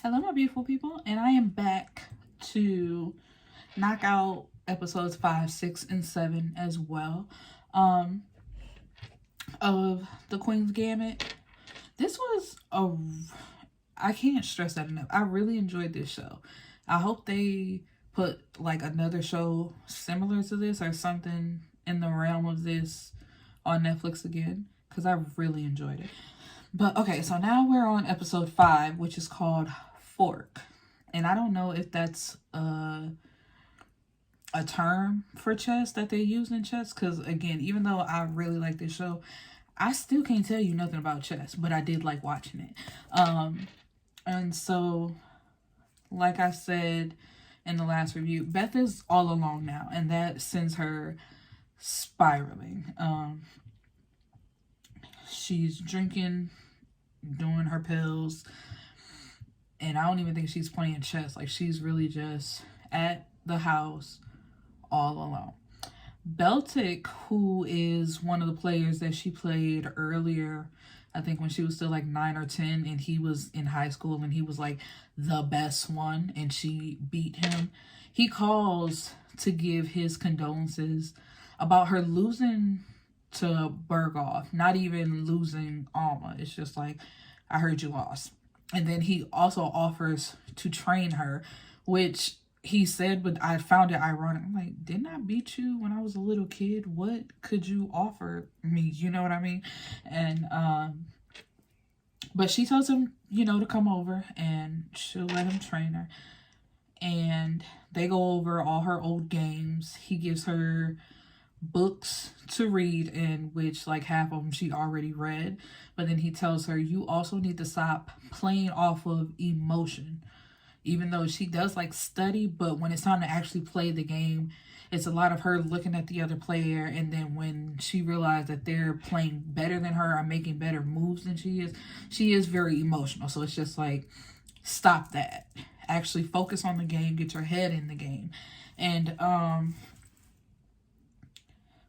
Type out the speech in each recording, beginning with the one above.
Hello, my beautiful people, and I am back to knock out episodes 5, 6, and 7 as well um, of the Queen's Gambit. This was I can't stress that enough. I really enjoyed this show. I hope they put like another show similar to this or something in the realm of this on Netflix again because I really enjoyed it. But okay, so now we're on episode 5, which is called Fork. And I don't know if that's a term for chess that they use in chess. Because again, even though I really like this show, I still can't tell you nothing about chess. But I did like watching it. And so, like I said in the last review, Beth is all alone now. And that sends her spiraling. She's drinking, doing her pills, and I don't even think she's playing chess. Like, she's really just at the house all alone. Beltic, who is one of the players that she played earlier, I think when she was still like 9 or 10, and he was in high school and he was like the best one and she beat him. He calls to give his condolences about her losing to Borgov, not even losing Alma. It's just like, I heard you lost. And then he also offers to train her, which he said, but I found it ironic. I'm like, didn't I beat you when I was a little kid? What could you offer me? You know what I mean? And but she tells him, to come over and she'll let him train her. And they go over all her old games. He gives her books to read, in which like half of them she already read, but then he tells her, you also need to stop playing off of emotion. Even though she does like study, but when it's time to actually play the game, it's a lot of her looking at the other player, and then when she realizes that they're playing better than her or making better moves than she is very emotional. So it's just like, stop that, actually focus on the game, get your head in the game. And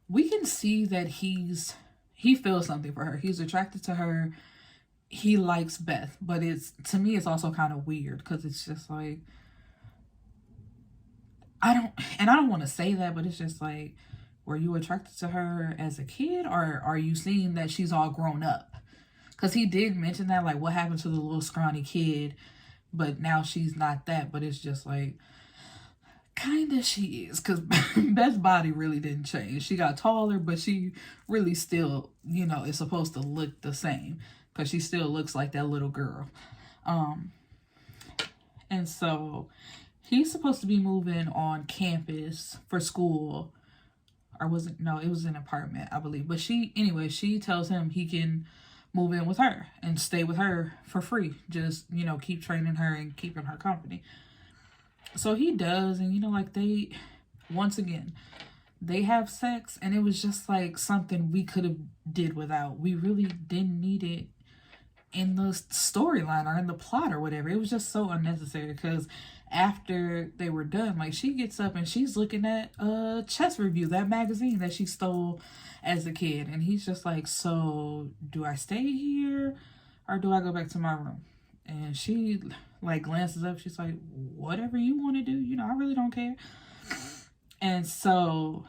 we can see that he feels something for her. He's attracted to her. He likes Beth, but to me it's also kind of weird because it's just like, I don't want to say that, but it's just like, were you attracted to her as a kid, or are you seeing that she's all grown up? Because he did mention that, like, what happened to the little scrawny kid, but now she's not that. But it's just like, kinda she is, because Beth's body really didn't change. She got taller, but she really still, is supposed to look the same, because she still looks like that little girl. And so he's supposed to be moving on campus for school, or was it? No, it was an apartment, I believe. But she tells him he can move in with her and stay with her for free. Just, keep training her and keeping her company. So he does, and once again, they have sex, and it was just like something we could have did without. We really didn't need it in the storyline or in the plot or whatever. It was just so unnecessary, because after they were done, like, she gets up and she's looking at Chess Review, that magazine that she stole as a kid, and he's just like, so do I stay here or do I go back to my room? And she like glances up, she's like, whatever you want to do, I really don't care. And so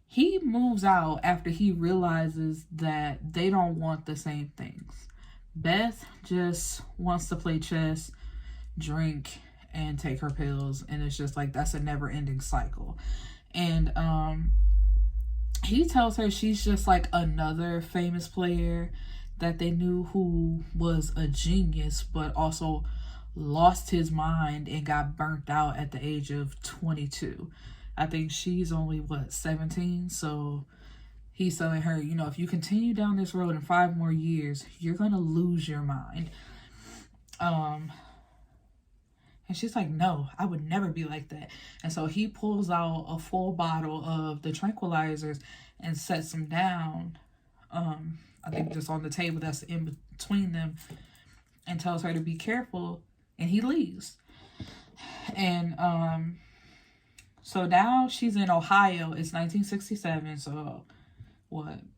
he moves out after he realizes that they don't want the same things. Beth just wants to play chess, drink, and take her pills, and it's just like, that's a never-ending cycle. And he tells her she's just like another famous player that they knew who was a genius, but also lost his mind and got burnt out at the age of 22. I think she's only, 17? So he's telling her, if you continue down this road in 5 more years, you're going to lose your mind. And she's like, no, I would never be like that. And so he pulls out a full bottle of the tranquilizers and sets them down, I think just on the table that's in between them, and tells her to be careful, and he leaves. And so now she's in Ohio. It's 1967, so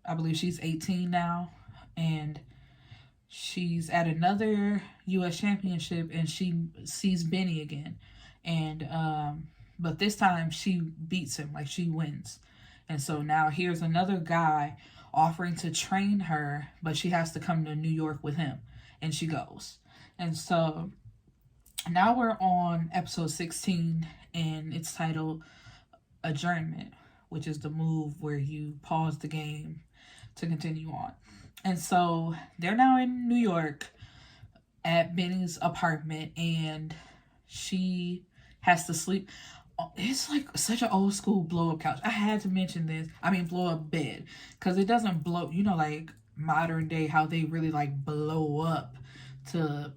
I believe she's 18 now, and she's at another U.S. championship and she sees Benny again. And, but this time she beats him, like she wins. And so now here's another guy offering to train her, but she has to come to New York with him. And she goes. And so now we're on episode 16, and it's titled Adjournment, which is the move where you pause the game to continue on. And so they're now in New York at Benny's apartment, and she has to sleep. It's like such an old school blow up couch. I had to mention this. I mean, blow up bed. Because it doesn't blow, you know, like modern day, how they really like blow up to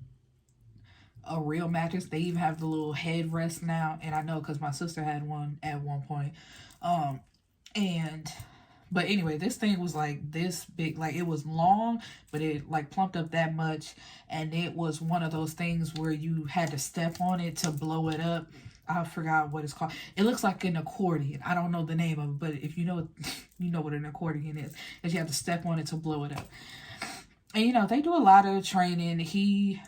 a real mattress. They even have the little headrest now. And I know because my sister had one at one point. But anyway, this thing was like this big, like it was long, but it like plumped up that much. And it was one of those things where you had to step on it to blow it up. I forgot what it's called. It looks like an accordion. I don't know the name of it, but if you know, you know what an accordion is. Is you have to step on it to blow it up. And you know, they do a lot of training. He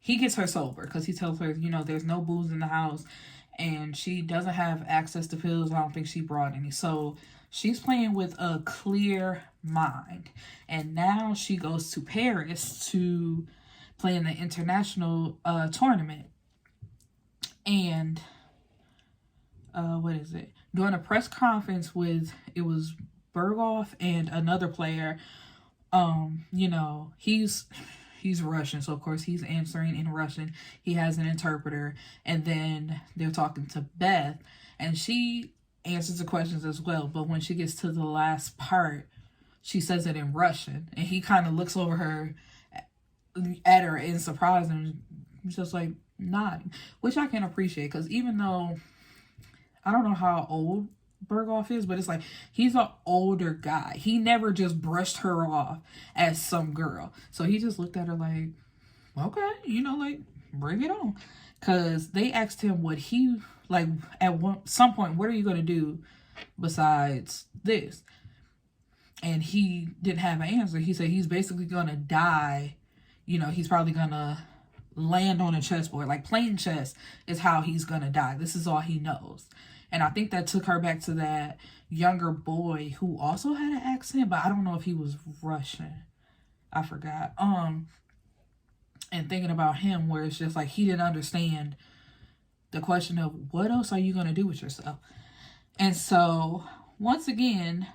gets her sober because he tells her, you know, there's no booze in the house. And she doesn't have access to pills. I don't think she brought any. So she's playing with a clear mind. And now she goes to Paris to play in the international tournament. And what is it? During a press conference with, it was Borgov and another player. You know, he's Russian, so of course he's answering in Russian. He has an interpreter, and then they're talking to Beth, and she answers the questions as well. But when she gets to the last part, she says it in Russian, and he kind of looks over her at her in surprise and just like nodding, which I can appreciate, because even though I don't know how old Borgov is, but it's like he's an older guy. He never just brushed her off as some girl. So he just looked at her like, okay, you know, like bring it on. Because they asked him what he, like at some point, what are you going to do besides this? And he didn't have an answer. He said he's basically going to die. You know, he's probably going to land on a chessboard. Like playing chess is how he's going to die. This is all he knows. And I think that took her back to that younger boy who also had an accent, but I don't know if he was Russian. I forgot. And thinking about him, where it's just like he didn't understand the question of what else are you going to do with yourself? And so once again,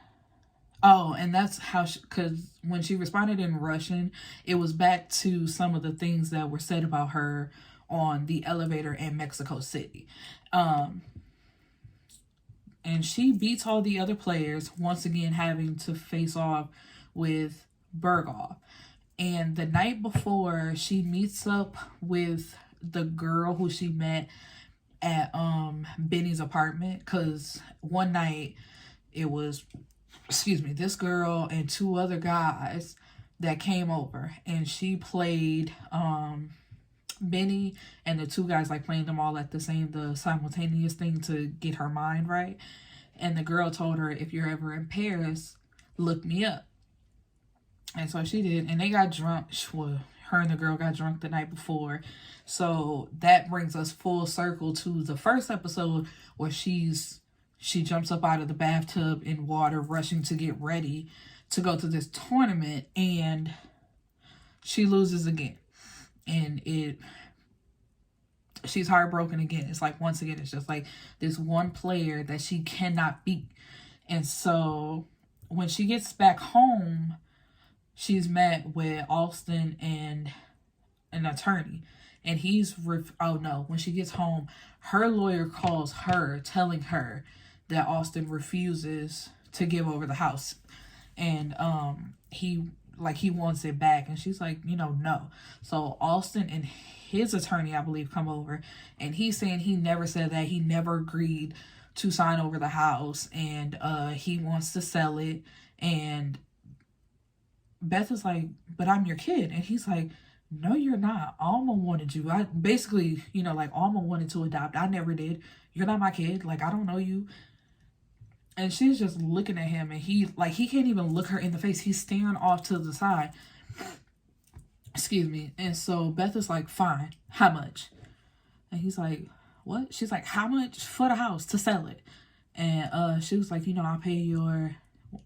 and that's how, because when she responded in Russian, it was back to some of the things that were said about her on the elevator in Mexico City. And she beats all the other players, once again having to face off with Borgov. And the night before, she meets up with the girl who she met at Benny's apartment. Because one night, it was, this girl and two other guys that came over. And she played Benny and the two guys, like playing them all at the simultaneous thing to get her mind right. And the girl told her, if you're ever in Paris, look me up. And so she did, and they got drunk. Well, her and the girl got drunk the night before. So that brings us full circle to the first episode where she jumps up out of the bathtub in water, rushing to get ready to go to this tournament, and she loses again. And she's heartbroken again. It's like, once again, it's just like this one player that she cannot beat. And so when she gets back home, she's met with Austin and an attorney. And when she gets home, her lawyer calls her, telling her that Austin refuses to give over the house. And he wants it back. And she's like, no. So Austin and his attorney, I believe, come over, and he's saying he never said that. He never agreed to sign over the house, and he wants to sell it. And Beth is like, but I'm your kid. And he's like, no, you're not. Alma wanted you. I basically, like Alma wanted to adopt. I never did. You're not my kid. Like, I don't know you. And she's just looking at him, and he can't even look her in the face. He's staring off to the side. Excuse me. And so Beth is like, fine, how much? And he's like, what? She's like, how much for the house to sell it? And she was like, I'll pay your,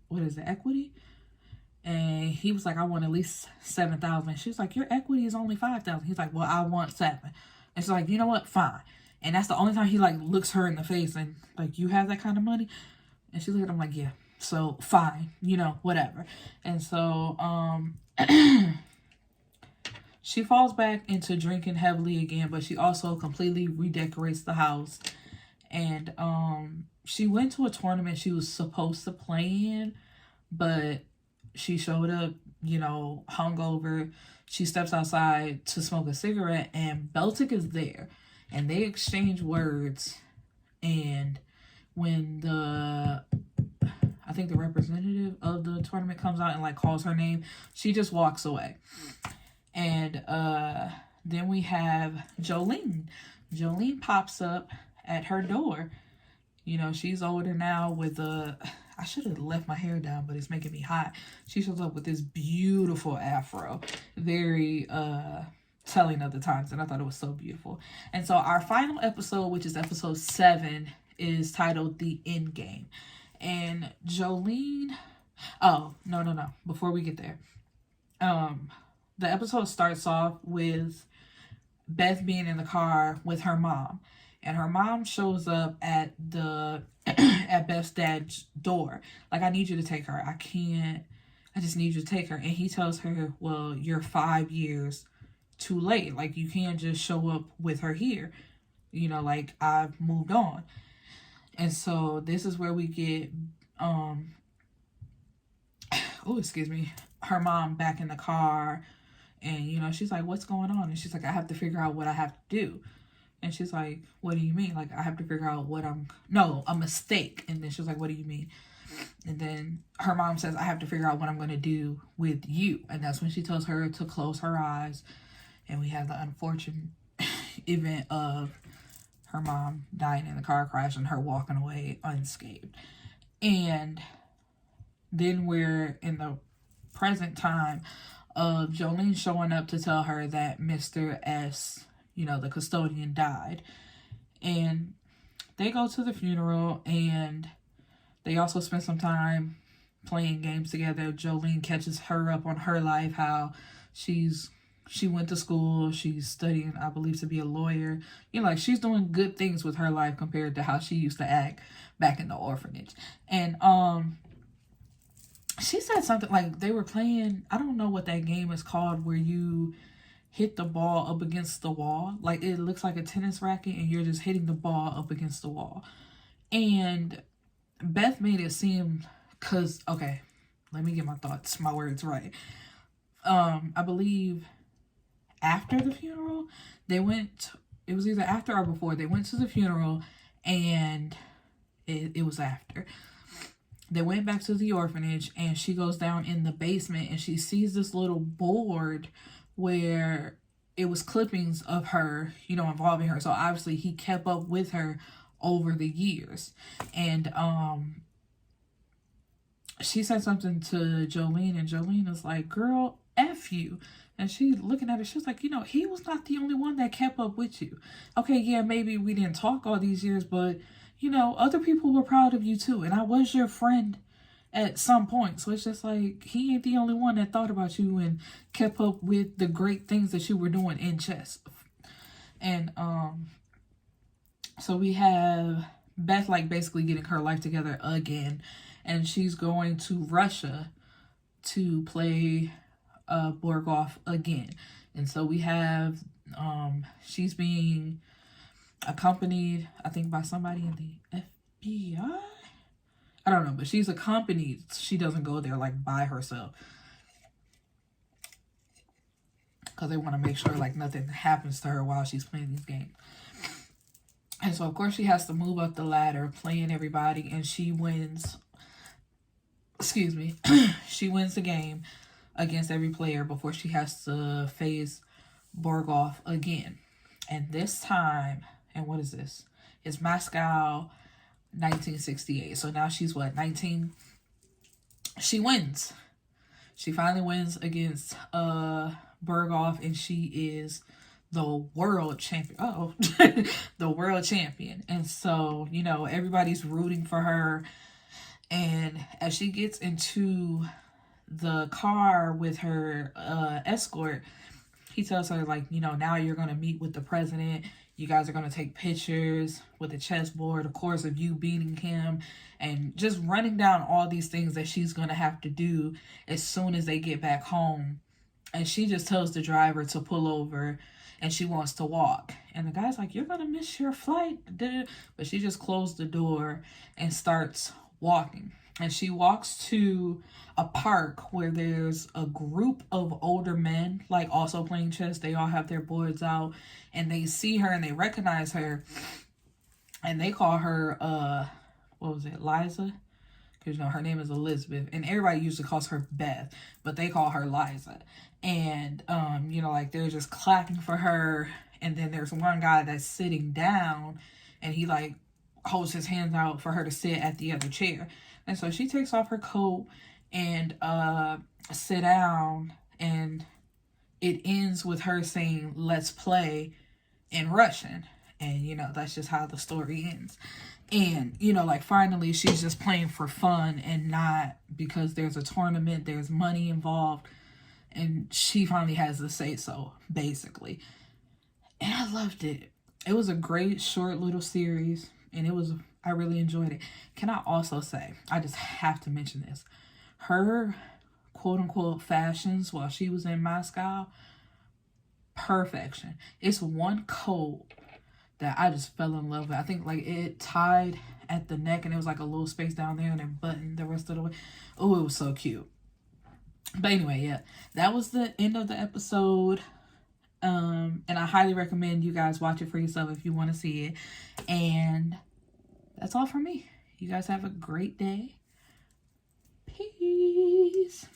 what is it, equity? And he was like, I want at least 7,000. She was like, your equity is only 5,000. He's like, well, I want 7. And she's like, you know what? Fine. And that's the only time he like looks her in the face and like, you have that kind of money? And she looked at him like, yeah. So fine, whatever. And so she falls back into drinking heavily again, but she also completely redecorates the house. And she went to a tournament she was supposed to play in, but she showed up, hungover. She steps outside to smoke a cigarette, and Beltic is there. And they exchange words. And when I think the representative of the tournament comes out and like calls her name, she just walks away. And then we have Jolene. Jolene pops up at her door. She's older now with I should have left my hair down, but it's making me hot. She shows up with this beautiful afro. Very telling of the times, and I thought it was so beautiful. And so our final episode, which is episode 7, is titled The End Game. And Jolene... Oh, no. Before we get there. The episode starts off with Beth being in the car with her mom. And her mom shows up at at Beth's dad's door. Like, I need you to take her. I just need you to take her. And he tells her, well, you're 5 years too late. Like, you can't just show up with her here. Like, I've moved on. And so this is where we get, her mom back in the car. And, she's like, what's going on? And she's like, I have to figure out what I have to do. And she's like, what do you mean? Like, I have to figure out a mistake. And then she was like, what do you mean? And then her mom says, I have to figure out what I'm going to do with you. And that's when she tells her to close her eyes. And we have the unfortunate event of her mom dying in the car crash and her walking away unscathed. And then we're in the present time of Jolene showing up to tell her that Mr. S, the custodian, died. And they go to the funeral, and they also spend some time playing games together. Jolene catches her up on her life, how she went to school, she's studying, I believe, to be a lawyer. Like, she's doing good things with her life compared to how she used to act back in the orphanage. And she said something like they were playing, I don't know what that game is called, where you hit the ball up against the wall. Like, it looks like a tennis racket and you're just hitting the ball up against the wall. And Beth made it seem, okay, let me get my words right. I believe after the funeral, it was either after or before, they went to the funeral, and it was after. They went back to the orphanage, and she goes down in the basement, and she sees this little board where it was clippings of her, involving her. So obviously he kept up with her over the years. And she said something to Jolene, and Jolene was like, girl, F you. And she looking at her, she was like, he was not the only one that kept up with you. Okay, yeah, maybe we didn't talk all these years, but other people were proud of you too. And I was your friend at some point. So it's just like, he ain't the only one that thought about you and kept up with the great things that you were doing in chess. And so we have Beth like basically getting her life together again. And she's going to Russia to play Borgov again. And so we have she's being accompanied, I think, by somebody in the FBI. I don't know, but she's accompanied. She doesn't go there like by herself, because they want to make sure like nothing happens to her while she's playing these games. And so of course she has to move up the ladder, playing everybody, and she wins. She wins the game against every player before she has to face Borgov again. And this time, and what is this? It's Moscow 1968. So now she's what, 19? She wins. She finally wins against Borgov, and she is the world champion. Oh, the world champion. And so, you know, everybody's rooting for her. And as she gets into the car with her escort, he tells her, like, you know, now you're going to meet with the president. You guys are going to take pictures with a chessboard, of course, of you beating him, and just running down all these things that she's going to have to do as soon as they get back home. And she just tells the driver to pull over, and she wants to walk. And the guy's like, you're going to miss your flight. But she just closed the door and starts walking. And she walks to a park where there's a group of older men, like, also playing chess. They all have their boards out, and they see her and they recognize her, and they call her, what was it, Liza? Because, you know, her name is Elizabeth, and everybody usually calls her Beth, but they call her Liza. And, you know, like, they're just clapping for her. And then there's one guy that's sitting down, and he, like, holds his hands out for her to sit at the other chair. And so she takes off her coat and sit down, and it ends with her saying, let's play, in Russian. And, you know, that's just how the story ends. And, you know, like, finally she's just playing for fun and not because there's a tournament, there's money involved. And she finally has the say so, basically. And I loved it. It was a great short little series, and I really enjoyed it. Can I also say, I just have to mention this, her quote unquote fashions while she was in Moscow, perfection. It's one coat that I just fell in love with. I think, like, it tied at the neck, and it was like a little space down there, and then buttoned the rest of the way. Oh, it was so cute. But anyway, yeah, that was the end of the episode. And I highly recommend you guys watch it for yourself if you want to see it. And that's all from me. You guys have a great day. Peace.